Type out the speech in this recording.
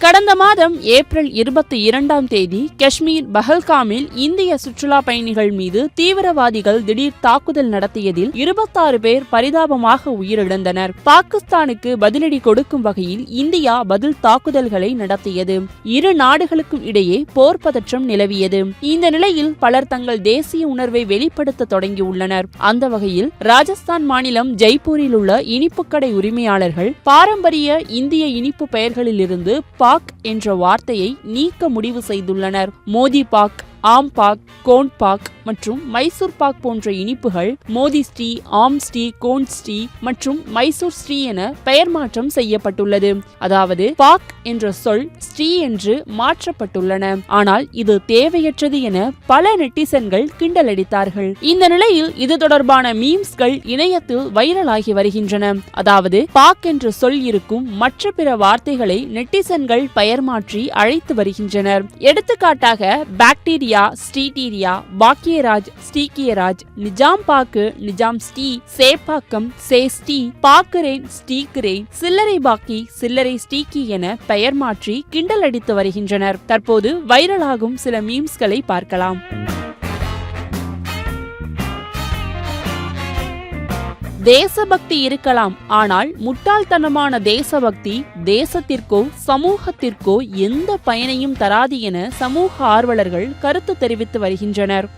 கடந்த மாதம் ஏப்ரல் 22ஆம் தேதி காஷ்மீர் பஹல்காமில் இந்திய சுற்றுலா பயணிகள் மீது தீவிரவாதிகள் திடீர் தாக்குதல் நடத்தியதில் 26 பேர் பரிதாபமாக உயிரிழந்தனர். பாகிஸ்தானுக்கு பதிலடி கொடுக்கும் வகையில் இந்தியா பதில் தாக்குதல்களை நடத்தியது. இரு நாடுகளுக்கும் இடையே போர் பதற்றம் நிலவியது. இந்த நிலையில் பலர் தங்கள் தேசிய உணர்வை வெளிப்படுத்த தொடங்கியுள்ளனர். அந்த வகையில் ராஜஸ்தான் மாநிலம் ஜெய்ப்பூரில் உள்ள இனிப்புக்கடை உரிமையாளர்கள் பாரம்பரிய இந்திய இனிப்பு பெயர்களிலிருந்து பாக் என்ற வார்த்தையை நீக்க முடிவு செய்துள்ளனர். மோதி பாக், ஆம் பாக், கோன் பாக் மற்றும் மைசூர் பாக் போன்ற இனிப்புகள் மோதி ஸ்ரீ, ஆம் ஸ்ரீ, கோன் ஸ்ரீ மற்றும் மைசூர் ஸ்ரீ என பெயர் மாற்றம் செய்யப்பட்டுள்ளது. அதாவது பாக் என்ற சொல் ஸ்ரீ என்று மாற்றப்பட்டுள்ளன. ஆனால் இது தேவையற்றது என பல நெட்டிசன்கள் கிண்டலடித்தார்கள். இந்த நிலையில் இது தொடர்பான மீம்ஸ்கள் இணையத்தில் வைரலாகி வருகின்றன. அதாவது பாக் என்ற சொல் இருக்கும் மற்ற பிற வார்த்தைகளை நெட்டிசன்கள் பெயர் மாற்றி அழைத்து வருகின்றனர். எடுத்துக்காட்டாக பாக்டீரியா, ஸ்டீடீரியா, பாக்கியராஜ், ஸ்டீக்கியராஜ், நிஜாம் பாக்கு, நிஜாம் ஸ்டீ, சேப்பாக்கம், சேஸ்டீ, பாக்குரேன், ஸ்டீக்குரேன், சில்லறை பாக்கி, சில்லறை ஸ்டீக்கி என பெயர் மாற்றி கிண்டல் அடித்து வருகின்றனர். தற்போது வைரலாகும் சில மீம்ஸ்களை பார்க்கலாம். தேசபக்தி இருக்கலாம், ஆனால் முட்டாள்தனமான தேசபக்தி தேசத்திற்கோ சமூகத்திற்கோ எந்த பயனையும் தராது என சமூக ஆர்வலர்கள் கருத்து தெரிவித்து வருகின்றனர்.